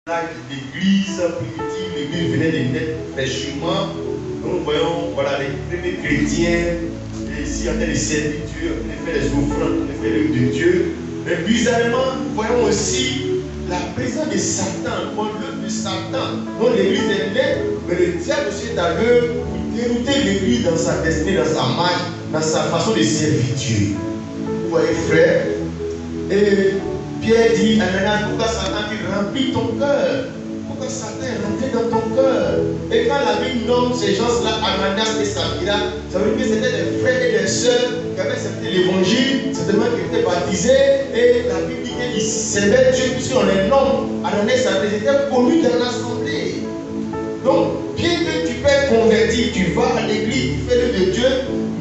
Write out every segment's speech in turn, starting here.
L'église primitive, l'église venait de naître fraîchement. Nous voyons voilà, les premiers chrétiens, ici en train de servir Dieu, en train de faire les offrandes, en train de faire l'œuvre de Dieu. Mais bizarrement, nous voyons aussi la présence de Satan, l'œuvre de Satan, dont l'église est née, mais le diable aussi est à l'œuvre pour dérouter l'église dans sa destinée, dans sa marche, dans sa façon de servir Dieu. Vous voyez, frère, et Pierre dit à Ananias, pourquoi Satan qui remplit ton cœur? Pourquoi Satan est rentré dans ton cœur? Et quand la Bible nomme ces gens-là, Ananias et Saphira, ça veut dire que c'était des frères et des sœurs qui avaient accepté l'évangile, certainement qui étaient baptisés, et la Bible dit qu'ils servaient Dieu, puisqu'on les nomme. Ananias et Saphira étaient connus dans l'assemblée. Donc, bien que tu peux être converti, tu vas à l'église, tu fais l'œuvre de Dieu,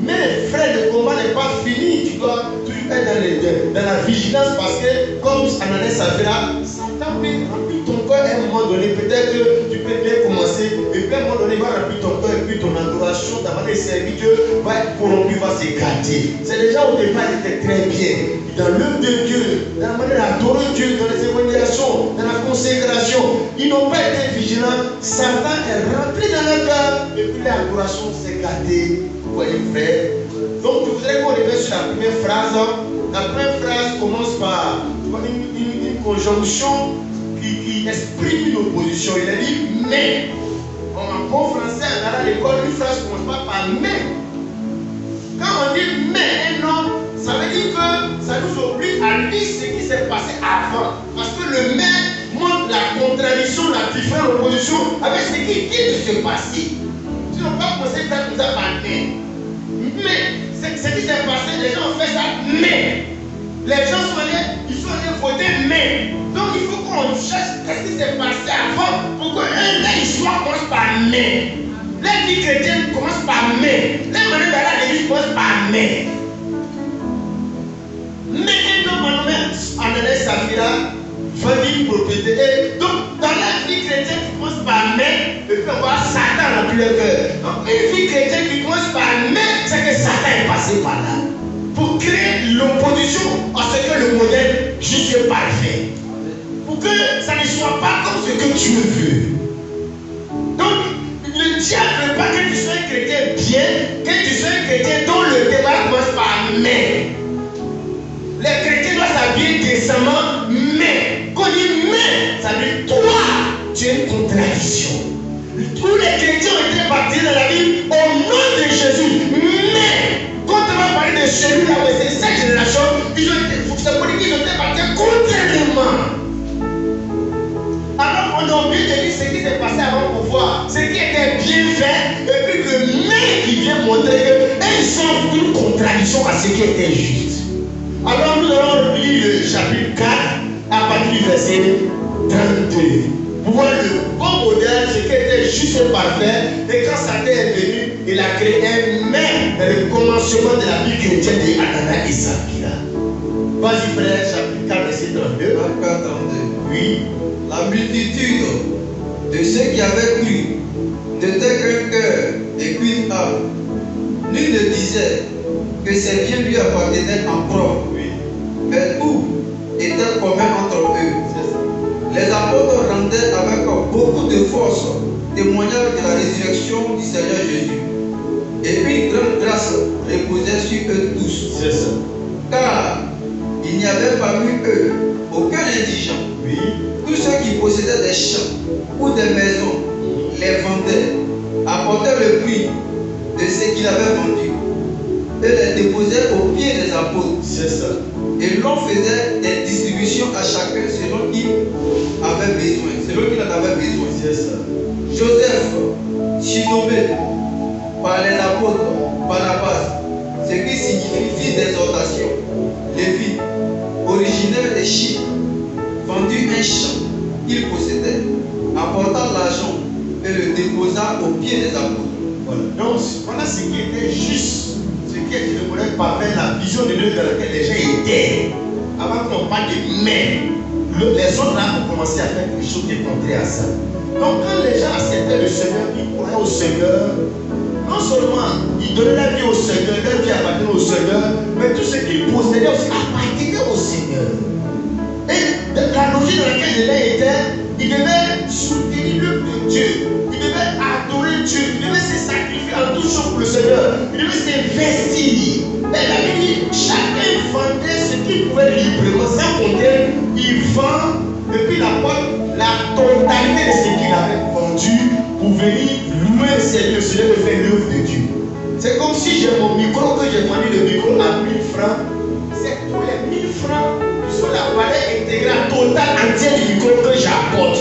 mais frère, le combat n'est pas fini. Tu dois toujours être dans la vigilance parce que, comme Ananias et Saphira, Satan peut remplir ton cœur à un moment donné. Peut-être que tu peux bien commencer, et puis à un moment donné, il va remplir ton cœur, et puis ton adoration, ta manière de servir Dieu va être corrompue, va s'écarter. C'est déjà au départ, ils étaient très bien. Dans l'œuvre de Dieu, dans la manière d'adorer Dieu, dans les évangélisations, dans la consécration, ils n'ont pas été vigilants. Satan est rentré dans leur cœur, et puis l'adoration s'est gâtée. Vous voyez, frère. Donc, je voudrais qu'on revienne sur la première phrase. La première phrase commence par une conjonction qui exprime une opposition. Il a dit mais. En bon français, à l'école, une phrase ne commence pas par mais. Quand on dit mais un homme, ça veut dire que ça nous oblige à lire ce qui s'est passé avant. Parce que le mais montre la contradiction, la différence, l'opposition avec ce qui vient de se passer. Si on ne peut pas commencer à faire tout ça par mais. Mais, ce qui s'est passé, les gens ont fait ça, mais. Les gens sont allés, ils sont allés voter, mais. Donc il faut qu'on cherche qu'est-ce qui s'est passé avant pour qu'un histoire commence par mais. Les vies chrétiennes commencent par mais. Les manières d'aller à l'église commencent par mais. Mais un homme nommé Ananias et Saphira va dire une propriété. Et donc, dans la vie chrétienne qui commence par mais, et puis on voit Satan dans le cœur. Donc, une vie chrétienne qui commence par mais, c'est que Satan est passé par là. Pour créer l'opposition à ce que le modèle juste parfait. Pour que ça ne soit pas comme ce que tu veux. Donc, le diable ne veut pas que tu sois un chrétien bien, que tu sois un chrétien dont le débat commence par mais. Les chrétiens doivent s'habiller décemment, mais quand on dit mais, ça veut dire toi, tu es une contradiction. Tous les chrétiens ont été baptisés dans la Bible au nom de Jésus, mais quand on va parler de celui-là, c'est cette génération, ils ont été baptisés contrairement. Alors on a oublié de dire ce qui s'est passé avant pour voir ce qui était bien fait, et puis le mais qui vient montrer qu'ils sont une contradiction à ce qui était juste. Alors nous allons lire le chapitre 4 à partir du verset 32. Pour voir le bon modèle, ce qui était juste et parfait. Et quand Satan est venu, il a créé un mais dans le commencement de la vie chrétienne de Ananias et Saphira. Vas-y frère, chapitre 4, verset 32. 4, 32. Oui. La multitude de ceux qui avaient cru n'était qu'un cœur et qu'une âme. Nul ne disait que ses biens lui appartenaient en propre. Mais tout était commun entre eux. Les apôtres rendaient avec beaucoup de force témoignage de la résurrection du Seigneur Jésus. Et une grande grâce reposait sur eux tous. C'est ça. Car il n'y avait parmi eux aucun indigent. Oui. Tous ceux qui possédaient des champs ou des maisons les vendaient, apportaient le prix de ce qu'ils avaient vendu et les déposaient aux pieds des apôtres. C'est ça. Et l'on faisait des distributions à chacun selon qu'il avait besoin. Selon qu'il en avait besoin. C'est ça. Joseph, surnommé par les apôtres Barnabas, ce qui signifie fils d'exhortation, Lévi, originaire de Chypre, vendit un champ qu'il possédait, apporta l'argent et le déposa aux pieds des apôtres. Voilà. Donc, voilà ce qui était juste. Ce qui est le modèle parfait, la vision de Dieu dans laquelle les gens étaient. Avant qu'on parle de mais, les autres là ont commencé à faire quelque chose qui est contraire à ça. Donc quand les gens acceptaient le Seigneur, ils croyaient au Seigneur, non seulement ils donnaient la vie au Seigneur, leur vie appartenait au Seigneur, mais tout ce qu'ils possédaient aussi appartenait au Seigneur. Et la logique dans laquelle les gens étaient, il devait soutenir l'œuvre de Dieu, il devait adorer Dieu, il devait se sacrifier en tout chose pour le Seigneur, il devait s'investir. Mais la Bible dit, chacun vendait ce qu'il pouvait librement, sans compter, il vend depuis la porte la totalité de ce qu'il avait vendu pour venir louer le Seigneur de faire l'œuvre de Dieu. C'est comme si j'ai mon micro, que j'ai vendu le micro à 1000 francs. C'est tous les 1000 francs qui sont la valeur intégrale totale entière du micro que j'apporte.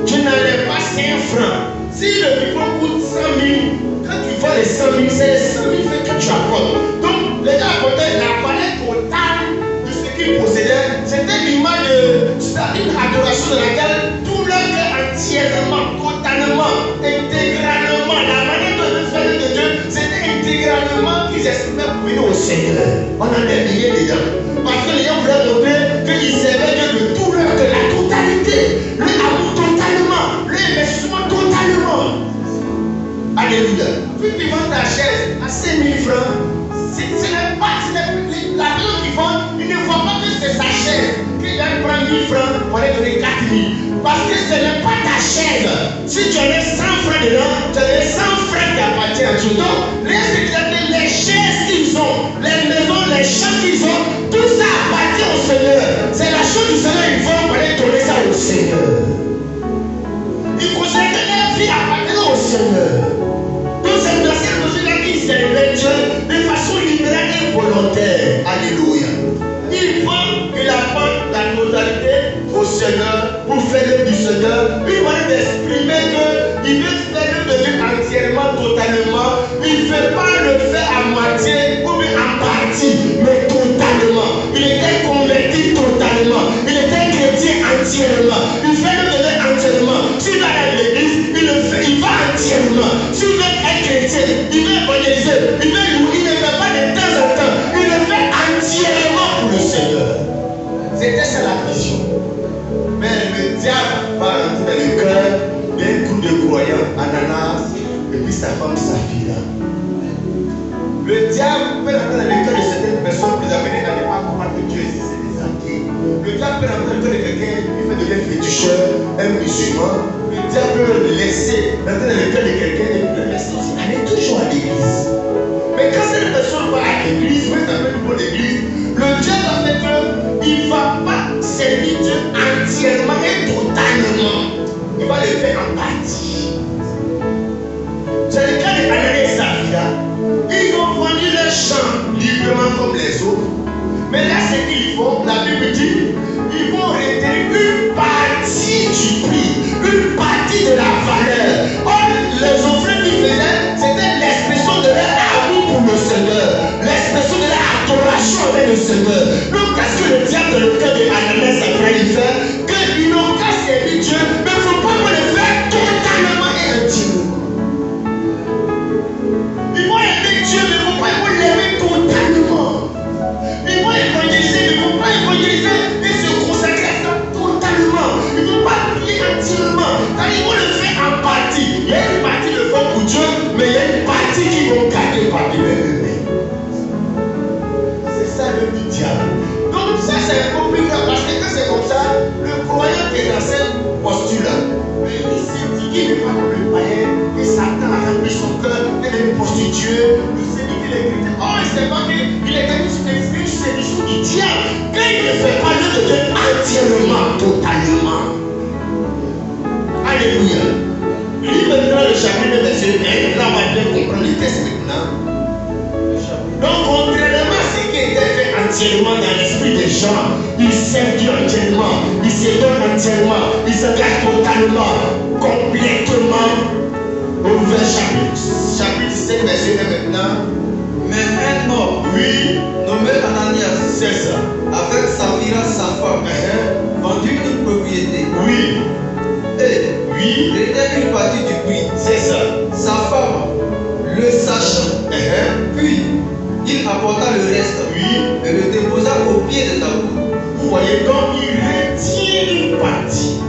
Je n'enlève pas 5 francs. Si le micro coûte 100 000, quand tu vends les 100 000, c'est les 100 000 francs que tu apportes. Donc, les gars apportaient la valeur totale de ce qu'ils possédaient. C'était l'image de une adoration dans laquelle tout leur cœur entièrement, totalement, intégralement, la manière de faire de Dieu, c'était intégralement qu'ils exprimaient pour venir au Seigneur. On en est lié les gens. Parce que les gens voulaient montrer qu'ils servaient Dieu de tout leur cœur, la totalité, le amour totalement, l'investissement totalement. Alléluia. Puis tu vends ta chaise à 5 000 francs. Ce n'est pas la personne qui vend, il ne voit pas que c'est sa chaise. Qu'il va prendre 1000 francs pour aller donner 4 000. Parce que ce n'est pas ta chaise. Si tu en as 100 francs dedans, tu as les 100 francs qui appartiennent à Dieu. Donc, les chaises qu'ils ont, les maisons, les champs qu'ils ont, tout ça appartient au Seigneur. C'est la chose du Seigneur, ils vont aller donner ça au Seigneur. Ils considèrent que leur vie appartient au Seigneur. Donc, c'est dans cette logique-là qu'ils célèbrent Dieu de façon libérale et volontaire. Alléluia. Il faut qu'il apporte la totalité au Seigneur pour faire l'œuvre du Seigneur. Il va d'exprimer qu'il veut faire l'œuvre de Dieu entièrement, totalement. Il ne fait pas le faire à moitié ou bien en partie, mais totalement. Il était converti totalement. Il était chrétien entièrement. Il fait l'œuvre de Dieu entièrement. S'il va à l'église, il le fait, il va entièrement. S'il veut être chrétien, il veut évangéliser, il veut louer, il ne fait pas de temps en temps. Il le fait entièrement pour le Seigneur. C'était ça la vision. Mais le diable va rentrer dans le cœur d'un groupe de croyants, Ananas, et puis sa femme Saphira. Le diable peut rentrer dans le cœur de certaines personnes pour les amener à ne pas croire que Dieu existe, c'est des athées. Le diable peut rentrer dans le cœur de quelqu'un qui fait devenir féticheur, un musulman. Le diable peut le laisser rentrer dans le cœur de quelqu'un et le laisser aussi aller toujours à l'église. Mais quand cette personne va à l'église, même dans le bon église, le diable va faire qu'il ne va pas servir Dieu entièrement et totalement. Il va le faire en partie. C'est le cas de Ananias et Saphira. Ils ont vendu leur champ librement comme les autres. Mais là, ce qu'ils font, la Bible dit, ils vont retirer une partie du prix, une partie de la valeur. Or, les offrandes qu'ils faisaient, c'était l'expression de leur amour pour le Seigneur, l'expression de leur adoration avec le Seigneur. Donc, qu'est-ce que le diable dans le cœur de Ananias et Saphira il fait? Qu'ils n'ont qu'à servir Dieu, mais il ne faut pas le faire totalement et entièrement. Ils vont aimer Dieu, mais il ne faut pas l'aimer totalement. Ils vont évangéliser, mais il ne faut pas évangéliser et se consacrer à ça totalement. Ils ne vont pas prier entièrement. Car ils vont le faire en partie. Il y a une partie de fond pour Dieu, mais il y a une partie qu'ils vont garder parmi eux-mêmes. C'est ça le diable. Donc ça c'est compliqué parce que quand c'est comme ça, le croyant qui est dans cette posture-là, il s'est dit qu'il n'est pas comme le païen et Satan a rempli son cœur et les prostituées, le séduit les chrétiens. Oh, il ne sait pas qu'il est devenu une séduction du diable. Quand il ne fait pas le Dieu entièrement, totalement. Alléluia. Lis maintenant le chapitre verset 1, là on va bien comprendre le texte maintenant. Donc, contrairement à ce qui était fait entièrement dans l'esprit des gens, ils servent Dieu entièrement, ils se donnent entièrement, ils s'engagent totalement, complètement. Au chapitre 17, verset 1 maintenant. Mais un homme, Oui, nommé Ananias, c'est ça. avec Saphira sa femme, vendu une propriété. Oui, Et oui, retint une partie du prix. c'est ça. Sa femme, le sachant, puis il apporta le reste Oui, et le déposa au pied de Tabou. vous voyez donc il retient une partie.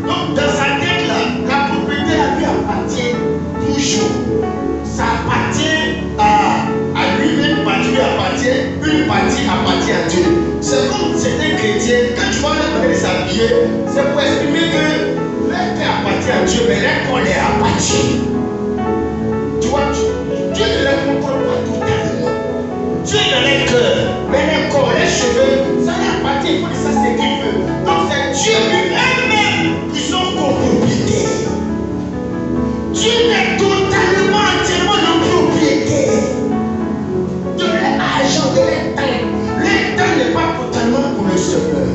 Donc dans sa tête là, la propriété à lui appartient toujours. Ça appartient à lui, une partie lui appartient, une partie appartient à Dieu. C'est comme certains chrétiens, quand tu vois la manière de s'habiller, c'est pour exprimer que Dieu, mais les corps les abattus. Tu vois, Dieu ne les contrôle pas totalement. Dieu est dans les cœurs, mais les corps, les cheveux, ça les abattu, il faut que ça c'est qu'il veut. Donc c'est Dieu lui-même qui sont copropriétaires. Dieu est totalement, entièrement le propriétaire de l'argent, de l'état. L'état n'est pas totalement pour le Seigneur.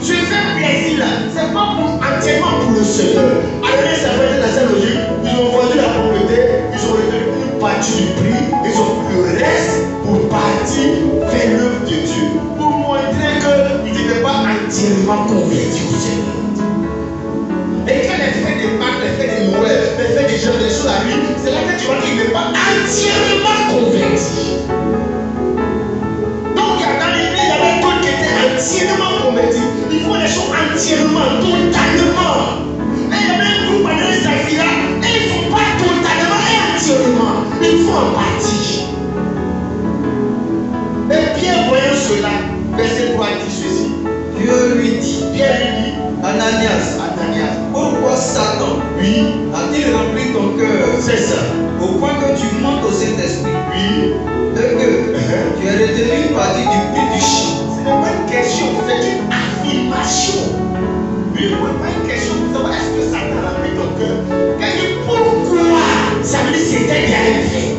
Je fais plaisir là, c'est pas entièrement pour le Seigneur. Alors les serveurs de la salle logique, ils ont vendu la propriété, ils ont retenu une partie du prix, ils ont pris le reste pour partir vers l'œuvre de Dieu. Pour montrer qu'ils n'étaient pas entièrement convertis au Seigneur. Et quand les faits des Pâques, les faits des Noël, les faits des gens, les choses arrivent, c'est là que tu vois qu'il n'est pas entièrement converti. Donc dans l'église, il y avait d'autres qui étaient entièrement convertis. Il faut les choses entièrement, totalement. Et il y avait un groupe dans les Zafira, et ils ne font pas totalement et entièrement. Ils font en partie. Et Pierre, voyant cela, verset 3 dit ceci. Dieu lui dit, Ananias, pourquoi Satan a-t-il rempli ton cœur? C'est ça. Au point que tu montes au Saint-Esprit. Oui. Et que tu as retenu une partie du prix du champ. Ce n'est pas une question, c'est une affirmation. Mais ce n'est pas une question pour savoir est-ce que Satan a rempli ton cœur. Quand il dit pourquoi, ça veut dire que c'était bien fait.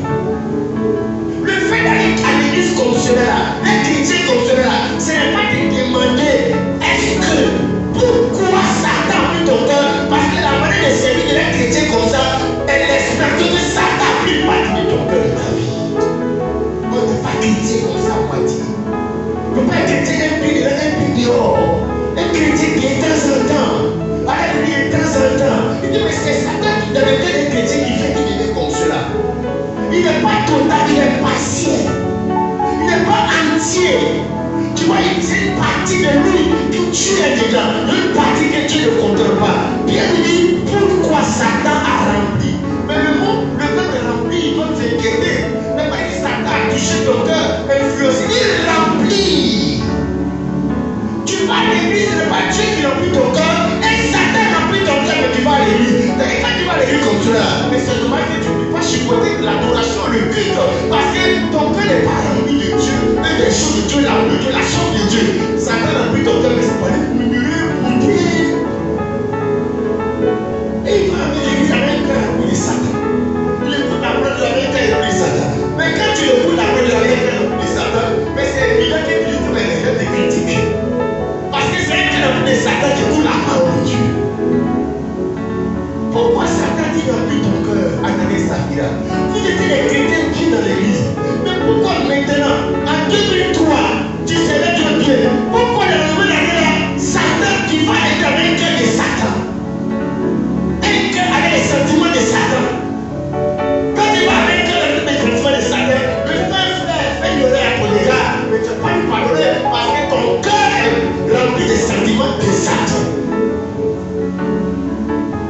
Le fait d'aller à l'église comme cela, un chrétien comme cela, ce n'est pas de demander est-ce que, pourquoi Satan a pris ton cœur. Parce que la manière de servir de l'un chrétien comme ça, elle espère que Satan a pris partie de ton cœur de ta vie. On ne peut pas chrétien comme ça à moitié. On ne peut pas être chrétien un peu dehors. Un chrétien qui est de temps en temps. Avec lui de temps en temps. Il dit mais c'est Satan qui devait être un chrétien qui fait qu'il devient comme cela. Il n'est pas total, il est partiel. Il n'est pas entier. Tu vois, c'est une partie de lui que tu es dedans. Une partie que tu ne contrôles pas. Bien dit, pourquoi Satan a rempli. Mais le verbe rempli, il doit s'inquiéter. Mais pas que Satan a touché ton cœur, influencé. Il remplit. Tu vas à l'église, ce n'est pas Dieu qui remplit ton cœur. Et Satan remplit ton cœur, mais tu vas à l'église. Et quand tu vas à l'église comme cela, mais c'est dommage que tu ne peux pas chipoter l'adoration, le culte. Parce que ton cœur n'est pas rempli de Dieu. Et des choses de Dieu, la chose de Dieu. Satan remplit ton cœur, mais c'est pas les murmurer, pour prier. Et il va à l'église avec un cœur rempli de Satan. Il écoute la parole de la vie, il rempli de Satan. Mais quand tu écoutes la parole de la vie, il rempli de Satan. Mais c'est évident qu'il dit que les gens te critiquent. Parce que c'est un cœur rempli de Satan qui écoute la parole de Dieu. Pourquoi Satan dit rempli ton cœur, Ananias Saphira? Vous étiez des chrétiens qui dans l'église. Mais pourquoi maintenant, en 2003, tu savais Dieu bien? Pourquoi dans le nouvelle année là, Satan qui va être avec un cœur de Satan? Un cœur avec les sentiments de Satan. Quand tu vas avec un cœur avec les sentiments de Satan, le frère fait ignorer à ton égard, mais tu ne vas pas lui pardonner parce que ton cœur est rempli de sentiments de Satan.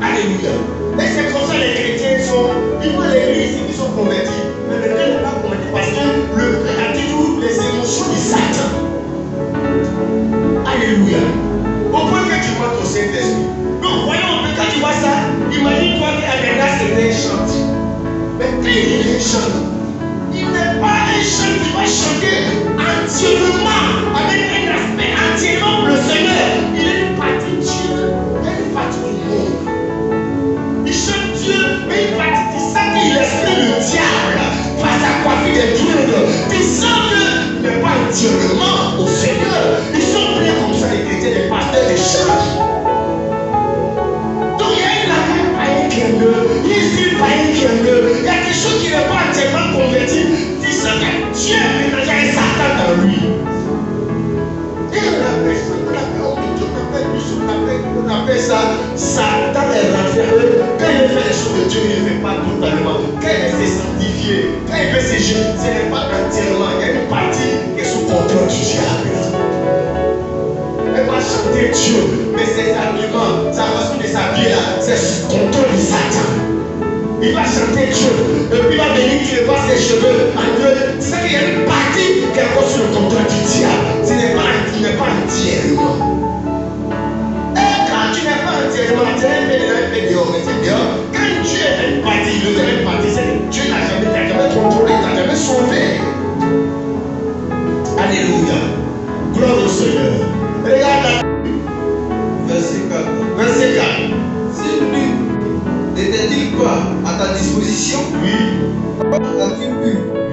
Alléluia. Et c'est comme ça les chrétiens sont, ils vont à l'église, ils sont convertis. Mais le cœur n'est pas converti parce que le cœur a toujours les émotions de Satan. Alléluia. Au point que tu vois ton Saint-Esprit. Donc voyons, quand tu vois ça, imagine-toi qu'Ananias était un chante. Mais quand il est un chante, il n'est pas un chant qui va chanter entièrement, avec un aspect entièrement pour le Seigneur. Il est une partie de Dieu, il est une partie du monde. Il chante Dieu, mais une partie qui sent qu'il esprit le diable va s'accoiffer des dieux. Qui sent qu'il n'est pas entièrement au Seigneur. Ils sont pleins comme ça, les chrétiens, les pasteurs, les chants. Donc il y a une affaire païenne qui est neuve, il y a une style païen qui est neuve. Il y a quelque chose qui n'est pas entièrement converti. Tu sens que Dieu est mélangé avec Satan dans lui. Et on appelle ça Satan est renfermé. Quand il fait les choses de Dieu, il ne fait pas totalement. Quand il veut se sanctifier, quand il veut se jeter, ce n'est pas entièrement. Il y a une partie qui est sous contrôle du diable. Elle va chanter Dieu, mais ses arguments, sa façon de s'habiller là, c'est sous contrôle de Satan. Il va chanter Dieu, et puis il va venir qu'il voit ses cheveux en Dieu. C'est qu'il y a une partie qui est encore sous le contrôle du diable. Ce n'est pas entièrement. Et quand tu n'es pas entièrement, tu es un mettre dehors, mettez dehors. Quand Dieu est parti, le Dieu est parti, c'est que Dieu n'a jamais contrôlé, n'a jamais sauvé. Alléluia. Gloire au Seigneur. Regarde là. Verset 4. Verset 4. Si lui n'était-il pas à ta disposition, Oui. as-tu pu